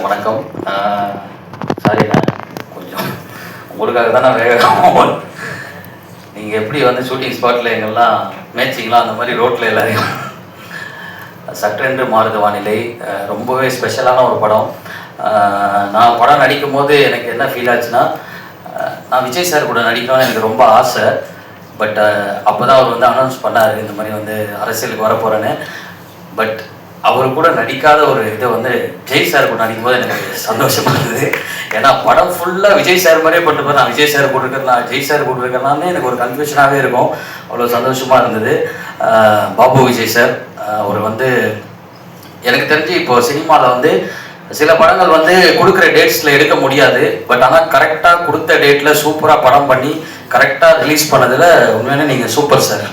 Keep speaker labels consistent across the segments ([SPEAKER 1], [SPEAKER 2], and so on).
[SPEAKER 1] வணக்கம். சாரிண்ணா, கொஞ்சம் உங்களுக்காக தான் நான் வேகமாக. நீங்கள் எப்படி வந்து ஷூட்டிங் ஸ்பாட்டில் எங்கெல்லாம் மேட்சிங்லாம் அந்த மாதிரி ரோட்டில் எல்லாரையும் சற்றென்று மாறுது வானிலை ரொம்பவே ஸ்பெஷலான ஒரு படம். நான் படம் நடிக்கும் போது எனக்கு என்ன ஃபீல் ஆச்சுன்னா, நான் விஜய் சார் கூட நடிக்கணும்னு எனக்கு ரொம்ப ஆசை. பட் அப்போ தான் அவர் வந்து அனௌன்ஸ் பண்ணார், இந்த மாதிரி வந்து அரசியலுக்கு வரப்போகிறேன்னு. பட் அவர் கூட நடிக்காத ஒரு இதை வந்து ஜெய் சார் கூட நடிக்கும்போது எனக்கு சந்தோஷமாக இருந்தது. ஏன்னா படம் ஃபுல்லாக விஜய் சார் மாதிரியே பட்டு நான் விஜய் சார் கூட இருக்கலாம், ஜெய் சார் கூட இருக்கலாம்னு எனக்கு ஒரு கன்ஃபியூஷனாகவே இருக்கும். அவ்வளோ சந்தோஷமாக இருந்தது. பாபு விஜய் சார் அவர் வந்து எனக்கு தெரிஞ்சு இப்போ சினிமாவில் வந்து சில படங்கள் வந்து கொடுக்குற டேட்ஸில் எடுக்க முடியாது. பட் ஆனால் கரெக்டாக கொடுத்த டேட்டில் சூப்பராக படம் பண்ணி கரெக்டாக ரிலீஸ் பண்ணதில் உண்மையிலே நீங்கள் சூப்பர் சார்.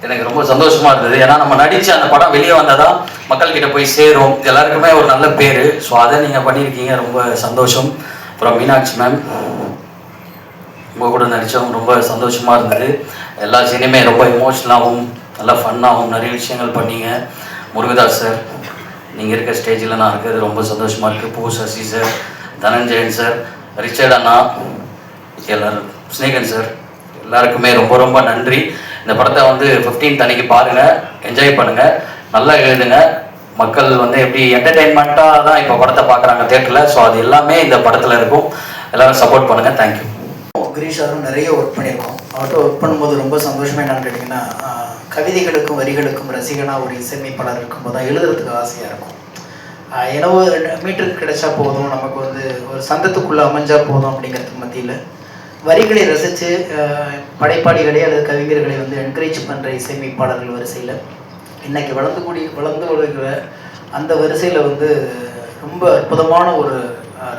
[SPEAKER 1] எனக்கு ரொம்ப சந்தோஷமாக இருந்தது. ஏன்னா நம்ம நடித்து அந்த படம் வெளியே வந்தால் தான் மக்கள்கிட்ட போய் சேரும், எல்லாருக்குமே ஒரு நல்ல பேர். ஸோ அதை நீங்கள் பண்ணியிருக்கீங்க, ரொம்ப சந்தோஷம். அப்புறம் மீனாட்சி மேம், உங்கள் கூட நடித்தோம், ரொம்ப சந்தோஷமாக இருந்தது. எல்லா சீனுமே ரொம்ப எமோஷ்னலாகவும் நல்லா ஃபன்னாகவும் நிறைய விஷயங்கள் பண்ணீங்க. முருகதாஸ் சார், நீங்கள் இருக்க ஸ்டேஜில் நான் இருக்கிறது ரொம்ப சந்தோஷமாக இருக்குது. பூ Sasi sir, Dhananjayan sir, Richard அண்ணா, எல்லோரும், ஸ்னேகன் சார், எல்லாருக்குமே ரொம்ப ரொம்ப நன்றி. இந்த படத்தை வந்து 15th அன்னைக்கு பாருங்கள், என்ஜாய் பண்ணுங்கள், நல்லா எழுதுங்க. மக்கள் வந்து எப்படி என்டர்டெயின்மெண்ட்டாக தான் இப்போ படத்தை பார்க்குறாங்க தேட்டரில். ஸோ அது எல்லாமே இந்த படத்தில் இருக்கும். எல்லோரும் சப்போர்ட் பண்ணுங்கள். தேங்க்யூ.
[SPEAKER 2] கிரீஷ் அவரும் நிறைய ஒர்க் பண்ணியிருக்கோம். அவர்கிட்ட ஒர்க் பண்ணும்போது ரொம்ப சந்தோஷமாக என்னன்னு கேட்டிங்கன்னா, கவிதைகளுக்கும் வரிகளுக்கும் ரசிகனாக ஒரு இசையமைப்பாளர் இருக்கும்போது தான் எழுதுறதுக்கு ஆசையாக இருக்கும். ஏன்னா 2 மீட்டருக்கு கிடைச்சா போதும், நமக்கு வந்து ஒரு சந்தத்துக்குள்ளே அமைஞ்சால் போதும் அப்படிங்கிறதுக்கு மத்தியில் வரிகளை ரசித்து படைப்பாளிகளே அல்லது கவிஞர்களை வந்து என்கரேஜ் பண்ணுற இசையமைப்பாளர்கள் வரிசையில் இன்றைக்கி வளர்ந்து வருகிற அந்த வரிசையில் வந்து ரொம்ப அற்புதமான ஒரு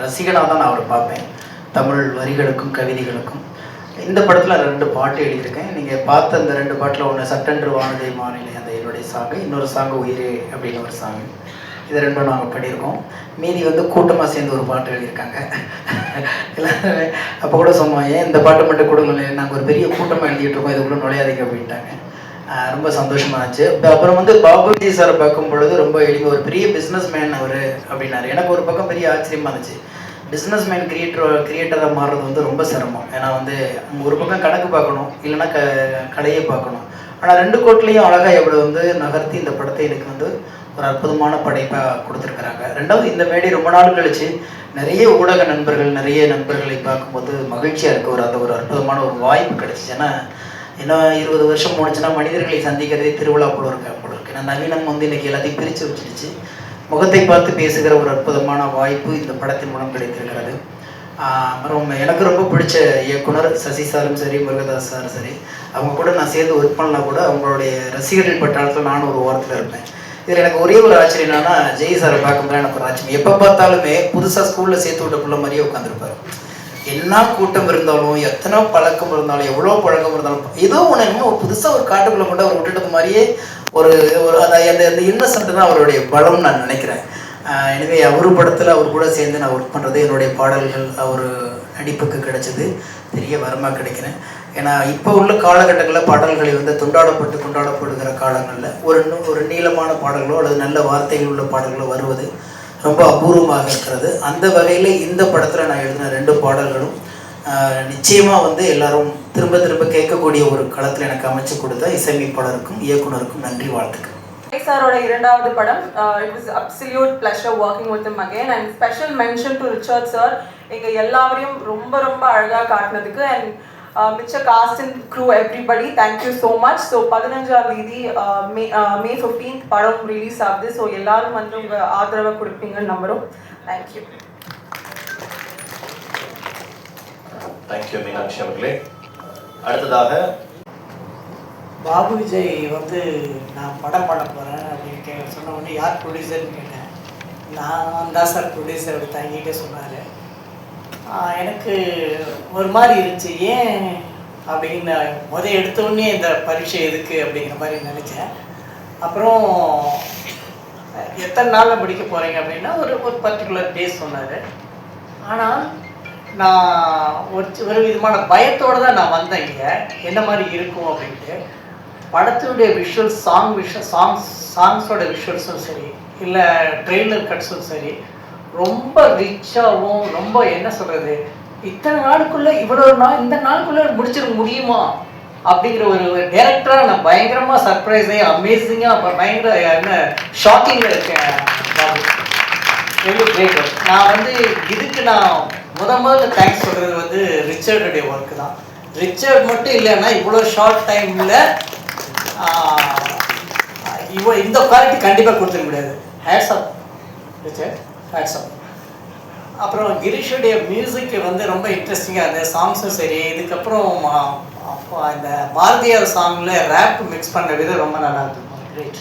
[SPEAKER 2] ரசிகனாக தான் நான் அவரை பார்ப்பேன். தமிழ் வரிகளுக்கும் கவிதைகளுக்கும். இந்த படத்தில் 2 பாட்டு எழுதியிருக்கேன். நீங்கள் பார்த்த அந்த 2 பாட்டில் ஒன்று சட்டென்று வானதை மாநிலை, அந்த என்னுடைய சாங்கு, இன்னொரு சாங்கு உயிரே அப்படின்னு ஒரு சாங்கு. இது 2 நாங்கள் பண்ணியிருக்கோம். மீதி வந்து கூட்டமாக சேர்ந்து ஒரு பாட்டு எழுதியிருக்காங்க. எல்லாருமே அப்போ கூட சொன்னோம், ஏன் இந்த பாட்டு மட்டும் கொடுக்கல, நாங்கள் ஒரு பெரிய கூட்டமாக எழுதிட்டு இருக்கோம், இதுக்குள்ளே நுழையாதீங்க அப்படின்ட்டாங்க. ரொம்ப சந்தோஷமாக இருந்துச்சு. அப்புறம் வந்து பாபு விஜய் சாரை பார்க்கும் பொழுது ரொம்ப எளிமை, ஒரு பெரிய பிஸ்னஸ் மேன் அவர் அப்படின்னாரு. எனக்கு ஒரு பக்கம் பெரிய ஆச்சரியமாக இருந்துச்சு. பிஸ்னஸ் மேன் கிரியேட்டராக மாறுறது வந்து ரொம்ப சிரமம். ஏன்னா வந்து ஒரு பக்கம் கணக்கு பார்க்கணும், இல்லைன்னா கடையை பார்க்கணும். ஆனால் 2 கோட்லேயும் அழகாக எவ்வளோ வந்து நகர்த்தி இந்த படத்தை எனக்கு வந்து ஒரு அற்புதமான படைப்பாக கொடுத்துருக்குறாங்க. 2வது இந்த மேடை ரொம்ப நாள் கழித்து நிறைய ஊடக நண்பர்கள், நிறைய நண்பர்களை பார்க்கும்போது மகிழ்ச்சியாக இருக்குது. அந்த ஒரு அற்புதமான ஒரு வாய்ப்பு கிடச்சிச்சு. ஏன்னா இன்னும் 20 வருஷம் முடிச்சுன்னா மனிதர்களை சந்திக்கிறதே திருவிழா போல இருக்கு. ஏன்னா நவீனம் வந்து இன்றைக்கி எல்லாத்தையும் பிரித்து வச்சிடுச்சு. முகத்தை பார்த்து பேசுகிற ஒரு அற்புதமான வாய்ப்பு இந்த படத்தின் மூலம் கிடைத்திருக்கிறது. அப்புறம் எனக்கு ரொம்ப பிடிச்ச இயக்குனர் சசி சாரும் சரி, முருகதாஸ் சாரும் சரி, அவங்க கூட நான் சேர்ந்து ஒர்க் பண்ணலாம் கூட அவங்களுடைய ரசிகர்கள் பட்டாளத்தில் நானும் ஒரு ஓரத்தில் இருப்பேன். இதில் எனக்கு ஒரே ஒரு ஆச்சரியம் என்னன்னா, ஜெய் சாரை பார்க்கும்போது எனக்கு ஒரு ஆச்சரியம். எப்போ பார்த்தாலுமே புதுசாக ஸ்கூலில் சேர்த்து விட்ட பிள்ளை மாதிரியே உட்காந்துருப்பார். என்ன கூட்டம் இருந்தாலும், எத்தனை பழக்கம் இருந்தாலும், எவ்வளோ பழக்கம் இருந்தாலும், ஏதோ ஒன்று இன்னும் புதுசாக ஒரு காட்டுக்குள்ளே கொண்டு அவர் விட்டுட்டது மாதிரியே ஒரு அந்த இன்னசென்ட் தான் அவருடைய பலம்னு நான் நினைக்கிறேன். எனவே அவர் படத்தில் அவர் கூட சேர்ந்து நான் ஒர்க் பண்ணுறது, என்னுடைய பாடல்கள் அவர் நடிப்புக்கு கிடைச்சது பெரிய வரமாக கிடைக்கிறேன். ஏன்னா இப்போ உள்ள காலகட்டங்களில் பாடல்களை வந்து கொண்டாடப்படுகிற காலங்களில் ஒரு நீளமான பாடல்களோ அல்லது நல்ல வார்த்தைகள் உள்ள பாடல்களோ வருவது ரொம்ப அபூர்வமாக இருக்கிறது. அந்த வகையில் இந்த படத்தில் நான் எழுதின 2 பாடல்களும் நிச்சயமாக வந்து எல்லாரும் திரும்ப திரும்ப கேட்கக்கூடிய ஒரு களத்தில் எனக்கு அமைச்சு கொடுத்த இசையமைப்பாளருக்கும் இயக்குனருக்கும் நன்றி, வாழ்த்துக்கள்.
[SPEAKER 3] சாரோட 2வது படம். It was absolute pleasure working with him again. And special mention to Richard sir, எங்கள் எல்லாரையும் ரொம்ப ரொம்ப அழகாக காட்டினதுக்கு. அண்ட் மிச்ச cast and crew everybody, thank you so much. So 15ஆம் தேதி மே 15th படம் ரிலீஸ் ஆகுது. ஸோ எல்லாரும் வந்து உங்கள் ஆதரவை கொடுப்பீங்கன்னு நம்புகிறோம். தேங்க்யூ.
[SPEAKER 4] தேங்க்யூ மீனாட்சி அவர்களே. அடுத்ததாக
[SPEAKER 2] பாபு விஜய் வந்து நான் படம் பண்ண போகிறேன் அப்படின்னு சொன்ன உடனே யார் ப்ரொடியூசர்னு கேட்டேன். நான் தான் சார் ப்ரொடியூசர் அப்படி தாங்கிட்டே சொன்னார். எனக்கு ஒரு மாதிரி இருந்துச்சு, ஏன் அப்படின்னு எடுத்தோடனே இந்த பரீட்சை எதுக்கு அப்படிங்கிற மாதிரி நினச்சேன். அப்புறம் எத்தனை நாளில் முடிக்க போகிறீங்க அப்படின்னா ஒரு பர்டிகுலர் டேஸ் சொன்னார். ஆனால் நான் ஒரு விதமான பயத்தோடு தான் நான் வந்தேன் இங்கே, என்ன மாதிரி இருக்கும் அப்படின்ட்டு. படத்தினுடைய விஷுவல்ஸ், சாங்ஸோட விஷுவல்ஸும் சரி,
[SPEAKER 5] இல்லை ட்ரெய்லர் கட்ஸும் சரி ரொம்ப ரிச்சாகவும் ரொம்ப என்ன சொல்கிறது இத்தனை நாளுக்குள்ளே இவ்வளோ நாள் இந்த நாளுக்குள்ளே முடிச்சிட முடியுமா அப்படிங்கிற ஒரு டேரக்டராக நான் பயங்கரமாக சர்ப்ரைஸாக அமேசிங்காக பயங்கர என்ன ஷாக்கிங்கில் இருக்கேன் பாபு. Very great. நான் இதுக்கு நான் முதல்ல தேங்க்ஸ் சொல்கிறது ரிச்சர்டுடைய ஒர்க்கு தான். ரிச்சர்ட் மட்டும் இல்லைன்னா இவ்வளோ ஷார்ட் டைமில் இந்த குவாலிட்டி கண்டிப்பாக கொடுத்துக்க முடியாது. Hats off Richard, hats off. அப்புறம் கிரீஷுடைய மியூசிக் ரொம்ப இன்ட்ரெஸ்டிங்காக இருந்தது, சாங்ஸும் சரி. இதுக்கப்புறம் இந்த பாரதியார் சாங்கில் ரேப் மிக்ஸ் பண்ண விதம் ரொம்ப நல்லா இருக்கும். Great,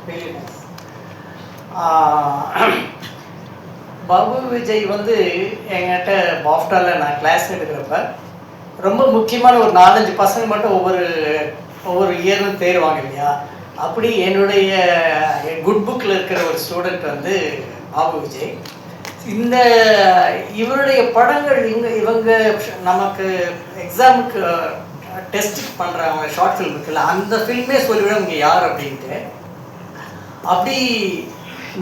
[SPEAKER 5] very nice. Babu Vijay என்கிட்ட பாஃப்டாவில் நான் கிளாஸ் எடுக்கிறப்ப ரொம்ப முக்கியமான ஒரு 4-5 பசங்க மட்டும் ஒவ்வொரு இயரும் தேர்வாங்க இல்லையா, அப்படி என்னுடைய குட் புக்கில் இருக்கிற ஒரு ஸ்டூடெண்ட் பாபு விஜய். இவருடைய படங்கள் இவங்க நமக்கு எக்ஸாமுக்கு டெஸ்ட் பண்ணுறாங்க ஷார்ட் ஃபில்ம் இருக்குல்ல, அந்த ஃபில்மே சொல்லிவிட இங்கே யார் அப்படின்ட்டு. அப்படி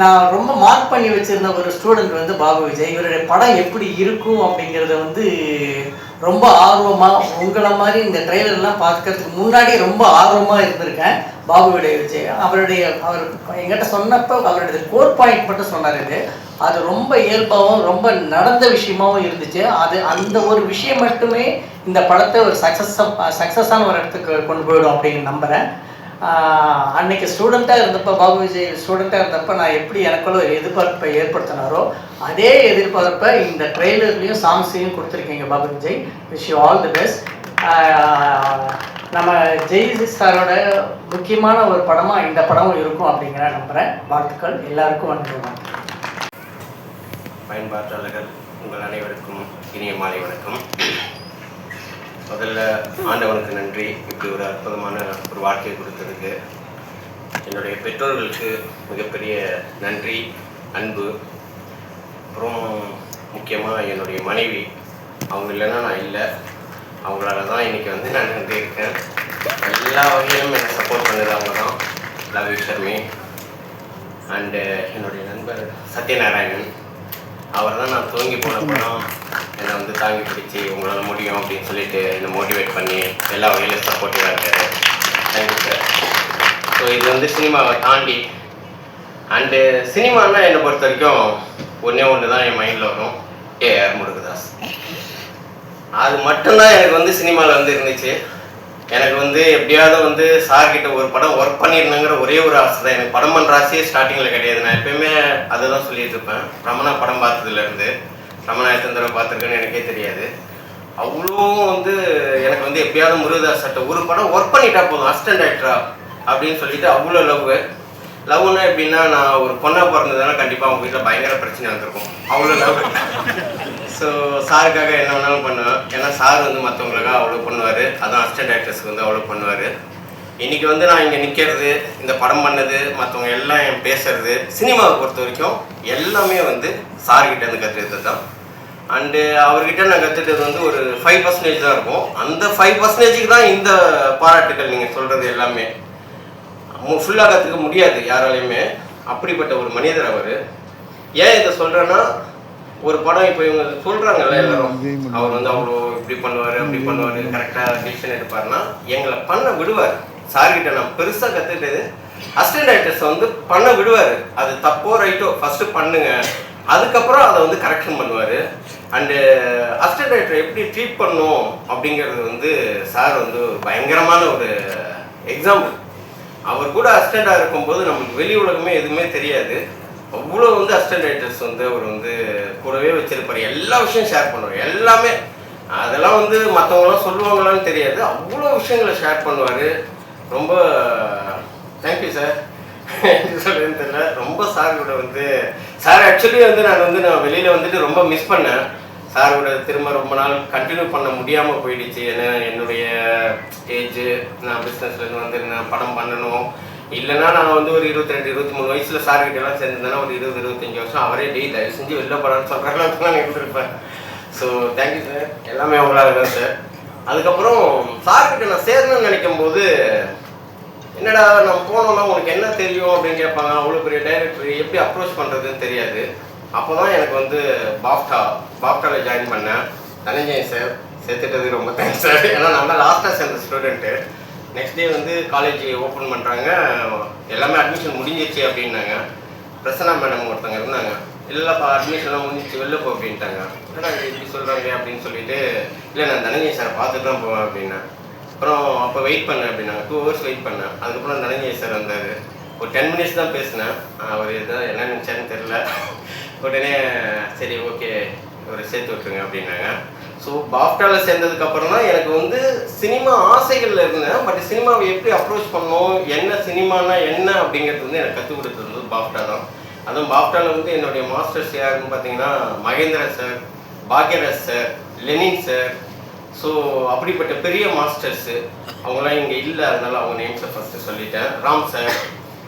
[SPEAKER 5] நான் ரொம்ப மார்க் பண்ணி வச்சுருந்த ஒரு ஸ்டூடெண்ட் பாபு விஜய். இவருடைய படம் எப்படி இருக்கும் அப்படிங்கிறத ரொம்ப ஆர்வமாக உங்களை மாதிரி இந்த ட்ரெய்லர்லாம் பார்க்கறதுக்கு முன்னாடி ரொம்ப ஆர்வமாக இருந்திருக்கேன். பாபு விஜய் அவர் எங்கிட்ட சொன்னப்போ அவருடைய கோர் பாயிண்ட் மட்டும் சொன்னார். அது ரொம்ப இயல்பாகவும் ரொம்ப நடந்த விஷயமாகவும் இருந்துச்சு. அந்த ஒரு விஷயம் மட்டுமே இந்த படத்தை ஒரு சக்ஸஸான ஒரு இடத்துக்கு கொண்டு போயிடும் அப்படின்னு நம்புகிறேன். அன்னைக்கு ஸ்டூடெண்ட்டாக இருந்தப்போ பாபு விஜய் ஸ்டூடெண்ட்டாக இருந்தப்போ நான் எப்படி எனக்குள்ள ஒரு எதிர்பார்ப்பை ஏற்படுத்தினாரோ அதே எதிர்பார்ப்பை இந்த ட்ரெய்லர்லேயும் சாங்ஸையும் கொடுத்துருக்கீங்க Babu Vijay. Wish you all the best. நம்ம ஜெய் சாரோட முக்கியமான ஒரு படமாக இந்த படமும் இருக்கும் அப்படிங்கிற நம்புகிறேன். வாழ்த்துக்கள் எல்லாருக்கும். வணக்கம்.
[SPEAKER 6] பயன்பாட்டாளர்கள் உங்கள் அனைவருக்கும் இனிய மாலை வணக்கம். முதல்ல ஆண்டவனுக்கு நன்றி, இப்படி ஒரு அற்புதமான ஒரு வாழ்க்கையை கொடுத்ததுக்கு. என்னுடைய பெற்றோர்களுக்கு மிகப்பெரிய நன்றி, அன்பு. அப்புறம் முக்கியமாக என்னுடைய மனைவி, அவங்க இல்லைன்னா நான் இல்லை. அவங்களால தான் இன்றைக்கி நான் இருக்கேன். எல்லா வகையிலும் எனக்கு சப்போர்ட் பண்ணது அவங்க தான். Love you Sharmi. அண்டு என்னுடைய நண்பர் சத்யநாராயணன், அவர் தான் நான் தூங்கி போன படம் என்னை தாங்கி பிடிச்சி உங்களால் முடியும் அப்படின்னு சொல்லிட்டு என்னை மோட்டிவேட் பண்ணி எல்லா வகையிலும் சப்போர்ட்டிவாக இருக்காரு. Thank you sir. ஸோ இது சினிமாவை தாண்டி அண்டு சினிமானா என்னை பொறுத்த வரைக்கும் ஒன்று தான் என் மைண்டில் வரும், ஏஆர் முருகதாஸ். அது மட்டும்தான் எனக்கு சினிமாவில் இருந்துச்சு. எனக்கு எப்படியாவது சார்கிட்ட ஒரு படம் ஒர்க் பண்ணியிருந்தேங்கிற ஒரே ஒரு ஆசை தான். எனக்கு படம் பண்ணுற ஆசையே ஸ்டார்டிங்கில் கிடையாது. நான் எப்பயுமே அதை தான் சொல்லிட்டு இருப்பேன். ரமணா படம் பார்த்ததுலேருந்து, ரமணா எத்தனை தடவை பார்த்துருக்கேன்னு எனக்கே தெரியாது. அவ்வளோ எனக்கு எப்படியாவது முருகதாஸ் சட்ட ஒரு படம் ஒர்க் பண்ணிட்டா போதும் அசிஸ்டன்ட் டைரக்டரா அப்படின்னு சொல்லிட்டு அவ்வளோ லவ்னா எப்படின்னா, நான் ஒரு பொண்ணாக பிறந்ததுனால கண்டிப்பாக அவங்க வீட்டில் பயங்கர பிரச்சனை வந்திருக்கும். அவ்வளோ லவ். ஸோ சாருக்காக என்ன வேணாலும் பண்ணுவேன். ஏன்னா சார் மற்றவங்களுக்காக அவ்வளோ பண்ணுவார். அதான் அசிஸ்டன்ட் டைரக்டர்ஸ்க்கு அவ்வளோ பண்ணுவார். இன்றைக்கி நான் இங்கே நிற்கிறது, இந்த படம் பண்ணது, மற்றவங்க எல்லாம் என் பேசுறது, சினிமாவை பொறுத்த வரைக்கும் எல்லாமே சார்கிட்ட கற்றுக்கிட்டது தான். அண்டு அவர்கிட்ட நான் கற்றுக்கிட்டது ஒரு 5% தான் இருக்கும். அந்த 5%க்கு தான் இந்த பாராட்டுகள் நீங்கள் சொல்கிறது எல்லாமே. ஃபுல்லாக கற்றுக்க முடியாது யாராலையுமே. அப்படிப்பட்ட ஒரு மனிதர் அவர். ஏன் இதை சொல்கிறேன்னா, ஒரு படம் இப்போ இவங்க சொல்கிறாங்கல்ல எல்லாரும், அவர் அவ்வளோ இப்படி பண்ணுவார் அப்படி பண்ணுவார், கரெக்டாக டிசிஷன் எடுப்பார்னா எங்களை பண்ண விடுவார். சார்கிட்ட நான் பெருசாக கற்றுக்கிட்டது, அசிஸ்டன்ட் டைரக்டர்ஸ் பண்ண விடுவார். அது தப்போ ரைட்டோ ஃபஸ்ட்டு பண்ணுங்க, அதுக்கப்புறம் அதை கரெக்ஷன் பண்ணுவார். அண்டு அசிஸ்டன்ட் டைரக்டர் எப்படி ட்ரீட் பண்ணும் அப்படிங்கிறது சார் பயங்கரமான ஒரு எக்ஸாம்பிள். அவர் கூட அசிஸ்டண்டாக இருக்கும்போது நம்மளுக்கு வெளி உலகமே எதுவுமே தெரியாது. அவ்வளோ அசிஸ்டன்ட் டைரக்டர்ஸ் அவர் கூடவே வச்சிருப்பார். எல்லா விஷயம் ஷேர் பண்ணுவார். எல்லாமே அதெல்லாம் மற்றவங்களாம் சொல்லுவாங்களான்னு தெரியாது, அவ்வளோ விஷயங்களை ஷேர் பண்ணுவார். ரொம்ப தேங்க்யூ சார். சொல்லுன்னு தெரியல. ரொம்ப சார் கூட சார் ஆக்சுவலி நான் வெளியில் ரொம்ப மிஸ் பண்ணேன். சார் கூட திரும்ப ரொம்ப நாள் கண்டினியூ பண்ண முடியாமல் போயிடுச்சு. ஏன்னா என்னுடைய ஏஜ், நான் பிஸ்னஸ்லேருந்து வந்திருந்தேன், படம் பண்ணணும். இல்லைன்னா நான் ஒரு 22-23 வயசில் சார்கிட்டலாம் சேர்ந்துருந்தேன்னா ஒரு 20-25 வருஷம் அவரே டெய்லி தயவு செஞ்சு வெளில படம்னு சொல்கிறாங்க நான் இருந்திருப்பேன். ஸோ தேங்க்யூ சார், எல்லாமே அவங்களால தான் சார். அதுக்கப்புறம் சார்கிட்ட நான் சேரணும்னு நினைக்கும் போது என்னடா நம்ம போனோம்னா உங்களுக்கு என்ன தெரியும் அப்படின்னு கேட்பாங்க. அவ்வளோ பெரிய டைரக்டர் எப்படி அப்ரோச் பண்ணுறதுன்னு தெரியாது. அப்போ தான் எனக்கு வந்து பாப்டாவில் ஜாயின் பண்ணேன். தனஞ்சயன் சார் சேர்த்துட்டது ரொம்ப தேங்க்ஸ் சார். ஏன்னா நம்ம லாஸ்ட்டாக சேர்ந்த ஸ்டூடெண்ட்டு. நெக்ஸ்ட் டே வந்து காலேஜ் ஓப்பன் பண்ணுறாங்க, எல்லாமே அட்மிஷன் முடிஞ்சிச்சு அப்படின்னாங்க. பிரசன்னா மேடம் ஒருத்தங்க இருந்தாங்க, இல்லைப்பா அட்மிஷன்லாம் முடிஞ்சிச்சு வெளில போ அப்படின்ட்டாங்க. என்னடா இப்படி சொல்கிறாங்க அப்படின்னு சொல்லிட்டு, இல்லை நான் தனஞ்சயன் சாரை பார்த்துட்டு தான் போவேன் அப்படின்னேன். அப்புறம் அப்போ வெயிட் பண்ணேன் அப்படின்னாங்க. 2 hours வெயிட் பண்ணேன். அதுக்கப்புறம் தனஞ்சயன் சார் வந்தார். ஒரு 10 minutes தான் பேசினேன். அவர் எதாவது என்ன நினச்சாருன்னு தெரில. உடனே சரி ஓகே ஒரு சேர்த்து விட்டுருங்க அப்படின்னாங்க. ஸோ பாப்டாவில் சேர்ந்ததுக்கப்புறம் தான் எனக்கு வந்து சினிமா ஆசைகளில் இருந்தேன். பட் சினிமாவை எப்படி அப்ரோச் பண்ணணும், என்ன சினிமானா என்ன அப்படிங்கிறது வந்து எனக்கு கற்றுக் கொடுத்தது வந்து பாப்டா தான். அதுவும் பாப்டாவில் வந்து என்னுடைய மாஸ்டர்ஸ் யாருன்னு பார்த்தீங்கன்னா Mahendra sir, Bhagyaraj sir, Lenin sir. So அப்படிப்பட்ட பெரிய மாஸ்டர்ஸு அவங்களாம் இங்கே இல்லை, அதனால அவங்க நேம்ஸை ஃபஸ்ட்டு சொல்லிட்டேன். ராம் சார்,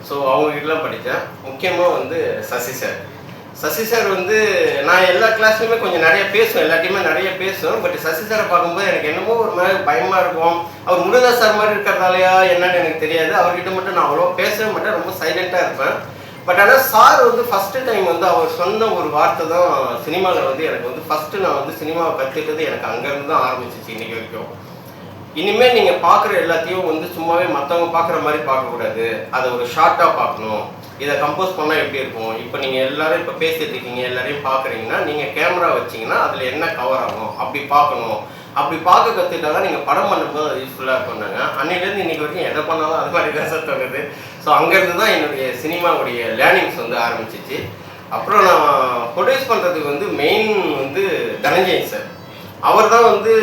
[SPEAKER 6] ஸோ அவங்ககிட்டலாம் படித்தேன். முக்கியமாக வந்து சசி சார் வந்து நான் எல்லா கிளாஸ்லையுமே கொஞ்சம் நிறைய பேசுவேன், எல்லாத்தையுமே நிறைய பேசுவேன். பட் சசி சாரை பார்க்கும்போது எனக்கு என்னமோ ஒரு மாதிரி பயமாக இருக்கும். அவர் முருகதாஸ் சார் மாதிரி இருக்கிறதாலையா என்னன்னு எனக்கு தெரியாது. அவர்கிட்ட மட்டும் நான் அவ்வளோ பேசவே மாட்டேன், ரொம்ப சைலண்ட்டாக இருப்பேன். பட் ஆனால் சார் வந்து ஃபஸ்ட்டு டைம் வந்து அவர் சொன்ன ஒரு வார்த்தை தான் சினிமாவில் வந்து எனக்கு வந்து ஃபஸ்ட்டு நான் வந்து சினிமாவை கற்றுக்கிட்டது எனக்கு அங்கேருந்து தான் ஆரம்பிச்சிச்சு இன்றைக்கி வரைக்கும். இனிமேல் நீங்கள் பார்க்குற எல்லாத்தையும் வந்து சும்மாவே மற்றவங்க பார்க்குற மாதிரி பார்க்கக்கூடாது, அதை ஒரு ஷார்ட்டாக பார்க்கணும். இதை கம்போஸ் பண்ணால் எப்படி இருக்கும், இப்போ நீங்கள் எல்லோரும் இப்போ பேசிகிட்டு இருக்கீங்க, எல்லாரையும் பார்க்குறீங்கன்னா நீங்கள் கேமரா வச்சிங்கன்னா அதில் என்ன கவர் ஆகும் அப்படி பார்க்கணும். அப்படி பார்க்க கற்றுக்கிட்டா தான் நீங்கள் படம் பண்ணும்போது அது யூஸ்ஃபுல்லாக இருக்கும்னாங்க. அன்னையிலேருந்து இன்றைக்கி வரைக்கும் எதை பண்ணாலும் அது மாதிரி தான் சார் தோணுது. ஸோ அங்கேருந்து தான் என்னுடைய சினிமாவுடைய லேர்னிங்ஸ் வந்து ஆரம்பிச்சிச்சு. அப்புறம் நான் ப்ரொடியூஸ் பண்ணுறதுக்கு வந்து மெயின் வந்து தனஞ்சயன் சார். அவர் தான் வந்து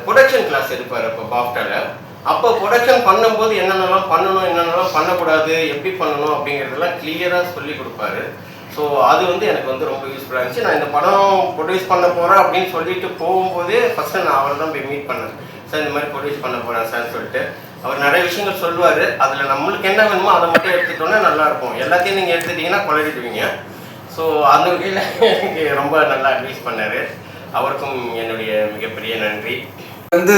[SPEAKER 6] ப்ரொடக்ஷன் கிளாஸ் எடுப்பார் இப்போ பாப்டாவில். அப்போ ப்ரொடக்ஷன் பண்ணும்போது என்னென்னலாம் பண்ணணும், என்னென்னலாம் பண்ணக்கூடாது, எப்படி பண்ணணும் அப்படிங்கிறதெல்லாம் கிளியராக சொல்லி கொடுப்பாரு. ஸோ அது வந்து எனக்கு வந்து ரொம்ப யூஸ்ஃபுல்லாக இருந்துச்சு. நான் இந்த படம் ப்ரொடியூஸ் பண்ண போகிறேன் அப்படின்னு சொல்லிட்டு போகும்போதே ஃபஸ்ட்டு நான் அவரை தான் போய் மீட் பண்ணேன். சார் இந்த மாதிரி ப்ரொடியூஸ் பண்ண போகிறேன் சார்ன்னு சொல்லிட்டு அவர் நிறைய விஷயங்கள் சொல்லுவார். அதில் நம்மளுக்கு என்ன வேணுமோ அதை மட்டும் எடுத்துட்டோன்னா நல்லாயிருக்கும். எல்லாத்தையும் நீங்கள் எடுத்துட்டிங்கன்னா குழறிடுவீங்க. ஸோ அந்த வகையில் எனக்கு ரொம்ப நல்லா அட்வைஸ் பண்ணார். அவருக்கும் என்னுடைய மிகப்பெரிய நன்றி.
[SPEAKER 7] வந்து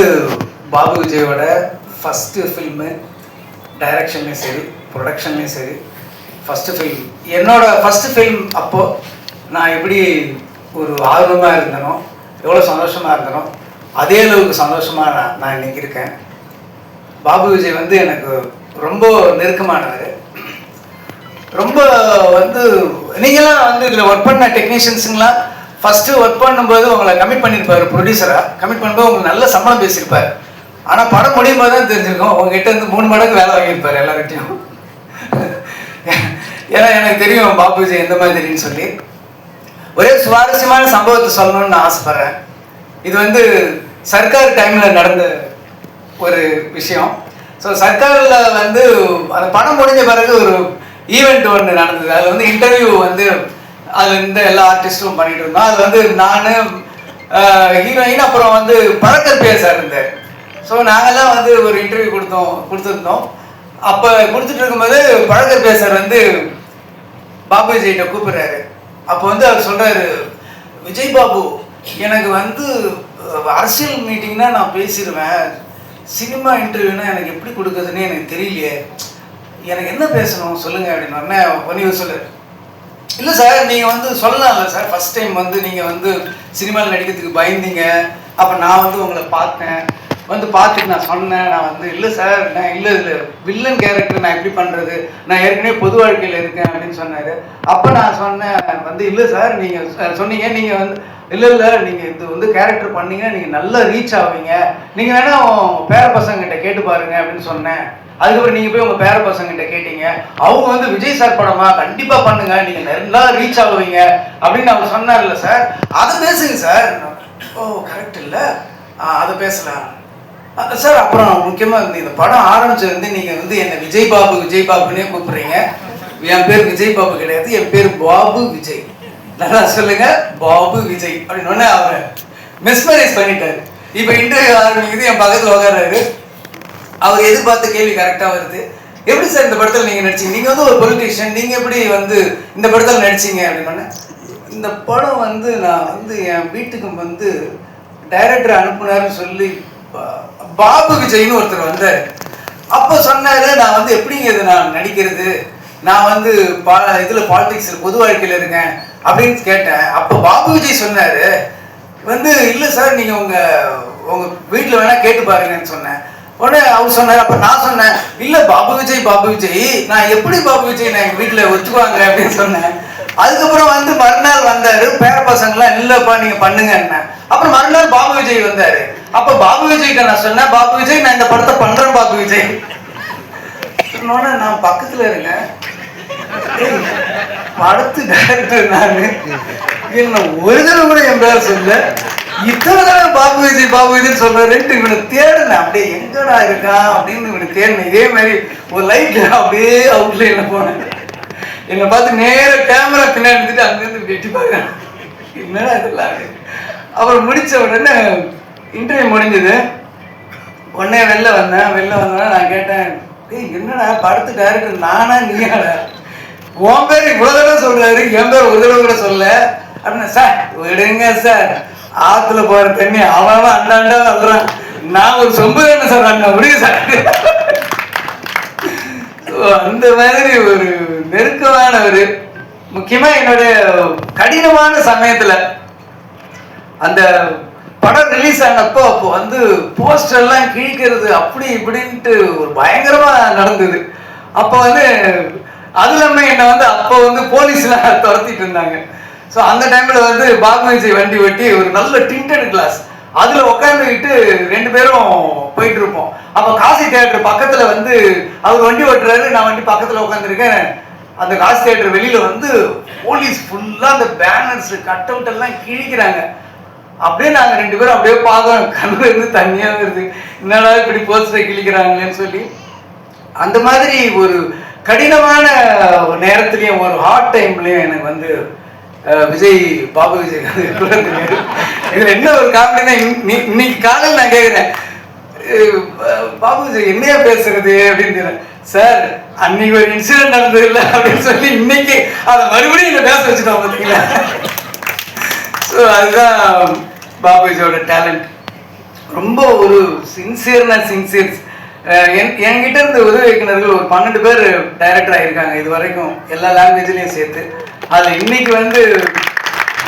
[SPEAKER 7] பாபு விஜயோட ஃபஸ்ட்டு ஃபில்மு, டைரக்ஷன்லேயும் சரி ப்ரொடக்ஷன்லேயும் சரி ஃபஸ்ட்டு ஃபில்ம், என்னோடய ஃபஸ்ட்டு ஃபில்ம். அப்போது நான் எப்படி ஒரு ஆர்வமாக இருந்தனோ, எவ்வளோ சந்தோஷமாக இருந்தனோ அதே அளவுக்கு சந்தோஷமாக நான் இன்றைக்கி இருக்கேன். பாபு விஜய் வந்து எனக்கு ரொம்ப நெருக்கமானவர். ரொம்ப வந்து நீங்களாம் வந்து இதில் ஒர்க் பண்ண டெக்னீஷியன்ஸுங்களாம் ஃபஸ்ட்டு ஒர்க் பண்ணும்போது உங்களை கமிட் பண்ணியிருப்பார், ப்ரொடியூசராக கமிட் பண்ணும்போது உங்களுக்கு நல்ல சம்பளம் பேசியிருப்பார். ஆனால் படம் முடியும் போது தான் தெரிஞ்சிருக்கும் உங்ககிட்ட இருந்து 3 மடங்கு வேலை வாங்கியிருப்பார் எல்லார்கிட்டையும். ஏன்னா எனக்கு தெரியும் பாபு விஜய் எந்த மாதிரின்னு சொல்லி. ஒரே சுவாரஸ்யமான சம்பவத்தை சொல்லணும்னு நான் ஆசைப்பட்றேன். இது வந்து சர்க்கார் டைமில் நடந்த ஒரு விஷயம். ஸோ சர்க்காரில் வந்து அந்த படம் முடிஞ்ச பிறகு ஒரு ஈவெண்ட் ஒன்று நடந்தது. அதில் வந்து இன்டர்வியூ வந்து அதில் இருந்த எல்லா ஆர்டிஸ்ட்டும் பண்ணிட்டு இருந்தோம். அது வந்து நான் ஹீரோயின் அப்புறம் வந்து பழக்கர் பேசார் இருந்தார். ஸோ நாங்கள்லாம் வந்து ஒரு இன்டர்வியூ கொடுத்துருந்தோம். அப்போ கொடுத்துட்டு இருக்கும்போது பழக்கர் பேசார் வந்து பாபு விஜய்கிட்ட கூப்பிட்றாரு. அப்போ வந்து அவர் சொல்கிறாரு, விஜய் பாபு எனக்கு வந்து அரசியல் மீட்டிங்னா நான் பேசிடுவேன், சினிமா இன்டர்வியூனா எனக்கு எப்படி கொடுக்குறதுன்னு எனக்கு தெரியலையே, எனக்கு என்ன பேசணும் சொல்லுங்கள் அப்படின்னு உடனே ஒன்று சொல்லு. இல்லை சார் நீங்கள் வந்து சொல்லலாம்ல சார், ஃபஸ்ட் டைம் வந்து நீங்கள் வந்து சினிமாவில் நடிக்கிறதுக்கு பயந்தீங்க, அப்போ நான் வந்து உங்களை பார்த்தேன், வந்து பார்த்துட்டு நான் சொன்னேன், நான் வந்து இல்லை சார் நான் இல்லை வில்லன் கேரக்டர் நான் எப்படி பண்ணுறது, நான் ஏற்கனவே பொது வாழ்க்கையில் இருக்கேன் அப்படின்னு சொன்னார். அப்போ நான் சொன்னேன் வந்து இல்லை சார் நீங்கள் சொன்னீங்க நீங்கள் வந்து இல்லை நீங்கள் இது வந்து கேரக்டர் பண்ணீங்கன்னா நீங்கள் நல்லா ரீச் ஆவீங்க, நீங்கள் வேணால் பேர பசங்கிட்ட கேட்டு பாருங்க அப்படின்னு சொன்னேன். அதுக்கப்புறம் நீங்கள் போய் உங்கள் பேர பசங்கிட்ட கேட்டீங்க, அவங்க வந்து விஜய் சார் படமா கண்டிப்பாக பண்ணுங்க நீங்கள் நல்லா ரீச் ஆகுவீங்க அப்படின்னு அவர் சொன்னார்ல சார், அதை பேசுங்க சார். ஓ கரெக்ட் இல்லை, அதை பேசலாம் சார். அப்புறம் முக்கியமாக இந்த படம் ஆரம்பிச்சது நீங்கள் வந்து என்னை விஜய் பாபுன்னே கூப்பிட்றீங்க. என் பேர் விஜய் பாபு கிடையாது, என் பேர் பாபு விஜய், நல்லா சொல்லுங்க பாபு விஜய் அப்படின்னு அவரை மெஸ்மரைஸ் பண்ணிட்டாரு. இப்போ இன்டர்வியூ ஆரம்பிக்குது, என் பக்கத்தில் உட்கார்றாரு. அவர் எதிர்பார்த்த கேள்வி கரெக்டாக வருது. எப்படி சார் இந்த படத்தில் நீங்கள் நடிச்சீங்க, நீங்கள் வந்து ஒரு பொலிட்டீஷியன், நீங்கள் எப்படி வந்து இந்த படத்தில் நடிச்சிங்க அப்படின்னு. இந்த படம் வந்து நான் வந்து என் வீட்டுக்கு வந்து டைரக்டர் அனுப்புனாருன்னு சொல்லி பாபு விஜய்னு ஒருத்தர் வந்தார். அப்போ சொன்னாரு, நான் வந்து எப்படிங்க இது நான் நடிக்கிறது, நான் வந்து இதில் பாலிடிக்ஸில் பொது வாழ்க்கையில் இருக்கேன் அப்படின்னு கேட்டேன். அப்போ பாபு விஜய் சொன்னார் வந்து, இல்லை சார் நீங்கள் உங்கள் வீட்டில் வேணால் கேட்டு பாருங்கன்னு சொன்னேன். உடனே அவர் சொன்னார். அப்போ நான் சொன்னேன், இல்லை பாபு விஜய் நான் எப்படி பாபு விஜய் நான் எங்கள் வீட்டில் ஒத்துக்குவாங்க அப்படின்னு சொன்னேன். அதுக்கப்புறம் வந்து மறுநாள் வந்தார், பேர பசங்களாம் இல்லைப்பா நீங்கள் பண்ணுங்கன்னு. அப்புறம் மறுநாள் பாபு விஜய் வந்தார். அப்போ பாபு விஜய்கிட்ட நான் சொன்னேன், பாபு விஜய் நான் இந்த படத்தை பண்ணுறேன் பாபு விஜய் சொன்னோன்னே நான் பக்கத்தில் இருக்கேன். படத்து டைரக்டர் நான் என்ன ஒரு தடவை கூட என் பேர் சொல்ல, இத்தனை தடவை பாபு விஜய் சொல்றேன்ட்டு இவனை தேடினேன். அப்படியே எங்கடா இருக்கான் அப்படின்னு இவனை தேடினேன். இதே மாதிரி ஒரு லைட்ல அப்படியே அவுட்லைன்ல போனேன். என்னை பார்த்து நேர கேமரா பின்னாடி எடுத்துட்டு அங்கிருந்து வெட்டி பார்க்கறேன், என்னடா இதெல்லாம். அப்புறம் முடிச்ச உடனே இன்டர்வியூ முடிஞ்சது. உடனே வெளில வந்தோன்னா நான் கேட்டேன், என்னடா படத்து டைரக்டர் நானா நீயாடா, உன் பேர் இவ்வளோ தடவை சொல்றாரு, என் பேர் ஒரு தடவை கூட சொல்ல அப்படின்னா. சார் விடுங்க சார், ஆத்துல போற தண்ணி அவன் அண்டாண்டா வந்துடுறான், நான் ஒரு சொம்பு தானே சார் அண்ணா, விடுங்க சார். அந்த மாதிரி ஒரு நெருக்கமான ஒரு முக்கியமா என்னுடைய கடினமான சமயத்துல அந்த படம் ரிலீஸ் ஆனப்போ அப்போ வந்து போஸ்டர்லாம் கிழிக்கிறது அப்படி இப்படின்ட்டு ஒரு பயங்கரமா நடந்தது. அப்போ வந்து அது இல்லாமல் என்னை வந்து அப்போ வந்து போலீஸ்லாம் துரத்திட்டு இருந்தாங்க. ஸோ அந்த டைமில் வந்து பாபு விஜய் வண்டி ஓட்டி ஒரு நல்ல டிண்டட் கிளாஸ் அதில் உட்காந்துக்கிட்டு 2 பேரும் போயிட்டு இருப்போம். அப்போ காசி தியேட்டர் பக்கத்தில் வந்து அவர் வண்டி ஓட்டுறாரு, நான் வண்டி பக்கத்தில் உட்காந்துருக்கேன். அந்த காசி தியேட்டர் வெளியில் வந்து போலீஸ் ஃபுல்லாக அந்த பேனர்ஸ் கட் அவுட் எல்லாம் கிழிக்கிறாங்க. அப்படியே நாங்கள் 2 பேரும் அப்படியே பார்க்குறோம், கண்ணில் இருந்து தனியாக வருது, என்னடா இப்படி போஸ்டரை கிழிக்கிறாங்களேன்னு சொல்லி. அந்த மாதிரி ஒரு கடினமான நேரத்துலையும் ஒரு ஹார்ட் டைம்லையும் எனக்கு வந்து பாபு விஜய் இதுல என்ன ஒரு காமெடினா, இன்னைக்கு காலையில் நான் கேட்குறேன், பாபு விஜய் என்னையா பேசுறது அப்படின்னு. சார் அன்னைக்கு ஒரு இன்சிடென்ட் நடந்தது இல்லை அப்படின்னு சொல்லி இன்னைக்கு அதை மறுபடியும் இதை பேச வச்சுட்டோம் பார்த்தீங்களா. ஸோ அதுதான் பாபு விஜயோட டேலண்ட். ரொம்ப ஒரு சின்சியர். என்கிட்ட இருந்த உதவி இயக்குநர்கள் ஒரு 12 பேர் டைரக்டர் ஆகியிருக்காங்க இது வரைக்கும், எல்லா லாங்குவேஜ்லையும் சேர்த்து. அதில் இன்னைக்கு வந்து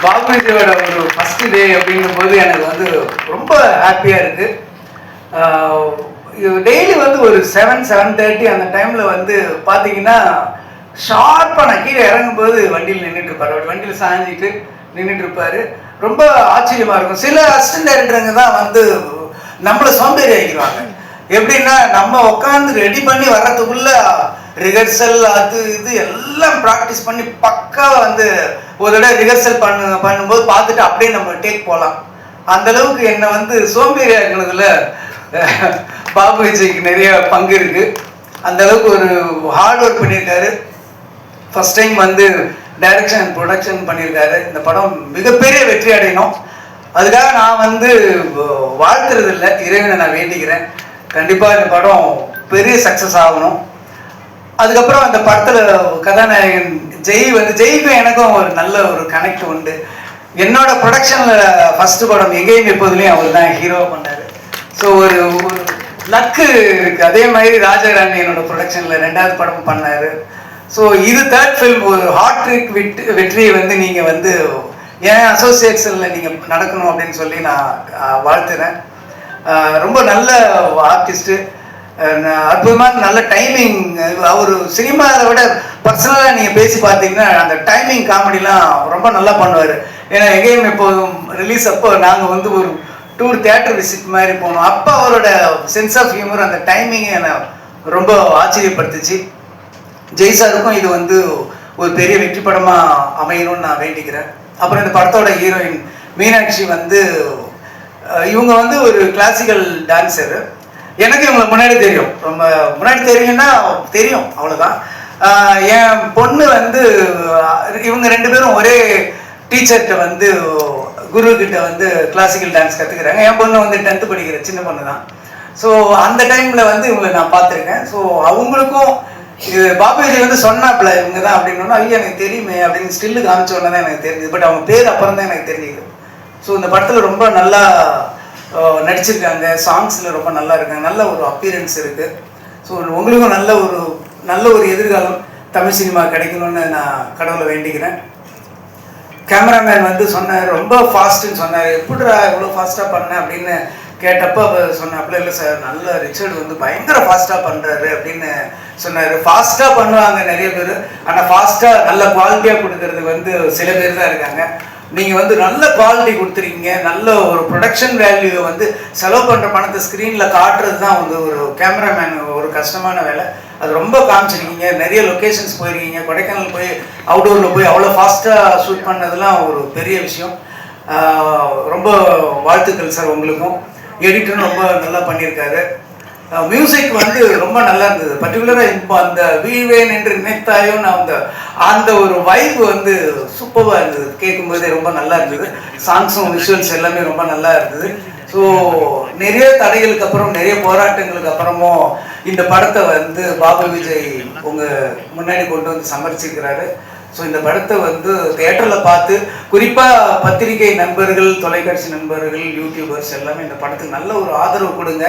[SPEAKER 7] பாபு விஜயோட ஒரு ஃபர்ஸ்ட் டே அப்படிங்கும்போது எனக்கு வந்து ரொம்ப ஹாப்பியாக இருக்குது. டெய்லி வந்து ஒரு 7-7:30 அந்த டைமில் வந்து பார்த்தீங்கன்னா ஷார்ப்பாக நான் கீழே இறங்கும்போது வண்டியில் நின்றுட்டு இருப்பார். அவர் வண்டியில் சாஞ்சிட்டு நின்றுட்டு இருப்பார். ரொம்ப ஆச்சரியமாக இருக்கும். சில அசிஸ்டன்ட் டைரக்டருங்க தான் வந்து நம்மளை சோம்பேறி ஆகிடுவாங்க. எப்படின்னா நம்ம உட்காந்து ரெடி பண்ணி வர்றதுக்குள்ள ரிஹர்சல் அது இது எல்லாம் ப்ராக்டிஸ் பண்ணி பக்காவாக வந்து ஒரு தடவை ரிஹர்சல் பண்ணும்போது பார்த்துட்டு அப்படியே நம்ம டேக் போகலாம். அந்த அளவுக்கு என்னை வந்து சோம்பேறி ஆகினதுல பாபு விஜய்க்கு நிறைய பங்கு இருக்கு. அந்த அளவுக்கு ஒரு ஹார்ட் ஒர்க் பண்ணியிருக்காரு. ஃபர்ஸ்ட் டைம் வந்து டைரக்ஷன் அண்ட் ப்ரொடக்ஷன் பண்ணியிருக்காரு. இந்த படம் மிகப்பெரிய வெற்றி அடையணும். அதுக்காக நான் வந்து வாழ்த்துறது இல்லை, இறைவனை நான் வேண்டிக்கிறேன். கண்டிப்பாக இந்த படம் பெரிய சக்ஸஸ் ஆகணும். அதுக்கப்புறம் அந்த படத்தில் கதாநாயகன் ஜெய்க்கும் எனக்கும் ஒரு நல்ல ஒரு கனெக்ட் உண்டு. என்னோட ப்ரொடக்ஷனில் ஃபர்ஸ்ட் படம் எங்கேயும் எப்போதுலேயும் அவர் தான் ஹீரோ பண்ணார். ஸோ ஒரு லக்கு இருக்குது. அதே மாதிரி ராஜாராணி என்னோட ப்ரொடக்ஷனில் 2வது படம் பண்ணார். ஸோ இது 3rd ஃபில்ம். ஒரு ஹாட்ரிக் வெற்றியை வந்து நீங்கள் வந்து என் அசோசியேஷனில் நீங்கள் நடக்கணும் அப்படின்னு சொல்லி நான் வாழ்த்துறேன். ரொம்ப நல்ல ஆர்டிஸ்ட்டு, அற்புதமான நல்ல டைமிங். அவர் சினிமாவை விட பர்சனலாக நீங்கள் பேசி பார்த்தீங்கன்னா அந்த டைமிங் காமெடிலாம் ரொம்ப நல்லா பண்ணுவார். ஏன்னா எங்கேயும் எப்போதும் ரிலீஸ் அப்போ நாங்கள் வந்து ஒரு டூர் தியேட்டர் விசிட் மாதிரி போனோம். அப்போ அவரோட சென்ஸ் ஆஃப் ஹியூமர் அந்த டைமிங்கை என்னை ரொம்ப ஆச்சரியப்படுத்துச்சு. ஜெய்சாருக்கும் இது வந்து ஒரு பெரிய வெற்றி படமாக அமையணும்னு நான் வேண்டிக்கிறேன். அப்புறம் இந்த படத்தோட ஹீரோயின் மீனாட்சி வந்து இவங்க வந்து ஒரு கிளாசிக்கல் டான்ஸர். எனக்கு இவங்களை முன்னாடி தெரியும், ரொம்ப முன்னாடி தெரியும் அவ்வளோதான். என் பொண்ணு வந்து இவங்க 2 பேரும் ஒரே டீச்சர்கிட்ட வந்து குருக்கிட்ட வந்து கிளாசிக்கல் டான்ஸ் கற்றுக்கிறாங்க. என் பொண்ணு வந்து 10th படிக்கிற சின்ன பொண்ணு தான். ஸோ அந்த டைமில் வந்து இவங்களை நான் பார்த்துருக்கேன். ஸோ அவங்களுக்கும் இது பாபு விஜய் வந்து சொன்னாப்புல இவங்க தான் அப்படின்னா, ஐயா எனக்கு தெரியுமே அப்படின்னு ஸ்டில்லு காமிச்ச உடனே தான் எனக்கு தெரிஞ்சுது. பட் அவங்க பேர் அப்புறம் தான் எனக்கு தெரிஞ்சுது. ஸோ இந்த படத்தில் ரொம்ப நல்லா நடிச்சிருக்காங்க. சாங்ஸில் ரொம்ப நல்லா இருக்காங்க. நல்ல ஒரு அப்பியரன்ஸ் இருக்குது. ஸோ உங்களுக்கும் நல்ல ஒரு எதிர்காலம் தமிழ் சினிமா கிடைக்கணும்னு நான் கடவுளை வேண்டிக்கிறேன். கேமராமேன் வந்து சொன்னார், ரொம்ப ஃபாஸ்ட்டுன்னு சொன்னார். எப்படிடா இவ்வளோ ஃபாஸ்ட்டாக பண்ணேன் அப்படின்னு கேட்டப்போ சொன்னேன், அப்படிலாம் இல்லை சார், நல்ல ரிச்சர்டு வந்து பயங்கர ஃபாஸ்ட்டாக பண்ணுறாரு அப்படின்னு சொன்னார். ஃபாஸ்ட்டாக பண்ணுவாங்க நிறைய பேர், ஆனால் ஃபாஸ்ட்டாக நல்ல குவாலிட்டியாக கொடுக்கறது வந்து சில பேர் தான் இருக்காங்க. நீங்கள் வந்து நல்ல குவாலிட்டி கொடுத்துருக்கீங்க. நல்ல ஒரு ப்ரொடக்ஷன் வேல்யூவை வந்து செலவு பண்ணுற பணத்தை ஸ்க்ரீனில் காட்டுறது தான் வந்து ஒரு கேமராமேன் ஒரு கஷ்டமான வேலை. அது ரொம்ப காமிச்சிருக்கீங்க. நிறைய லொக்கேஷன்ஸ் போயிருக்கீங்க. கொடைக்கானல் போய் அவுடோரில் போய் அவ்வளோ ஃபாஸ்ட்டாக ஷூட் பண்ணதெல்லாம் ஒரு பெரிய விஷயம். ரொம்ப வாழ்த்துக்கள் சார் உங்களுக்கும். எடிட்டரும் ரொம்ப நல்லா பண்ணியிருக்காரு. மியூசிக் வந்து ரொம்ப நல்லா இருந்தது. பர்டிகுலராக இப்போ அந்த வீவேன் என்று நினைத்தாயும் நான் அந்த ஒரு வைப் வந்து சூப்பராக இருந்தது. கேட்கும்போதே ரொம்ப நல்லா இருந்தது. சாங்ஸும் விஷுவல்ஸ் எல்லாமே ரொம்ப நல்லா இருந்தது. ஸோ நிறைய தடைகளுக்கு அப்புறம் நிறைய போராட்டங்களுக்கு அப்புறமும் இந்த படத்தை வந்து பாபு விஜய் உங்கள் முன்னாடி கொண்டு வந்து சமர்ப்பிச்சிருக்கிறாரு. ஸோ இந்த படத்தை வந்து தியேட்டரில் பார்த்து, குறிப்பாக பத்திரிகை நண்பர்கள், தொலைக்காட்சி நண்பர்கள், யூடியூபர்ஸ் எல்லாமே இந்த படத்துக்கு நல்ல ஒரு ஆதரவு கொடுங்க.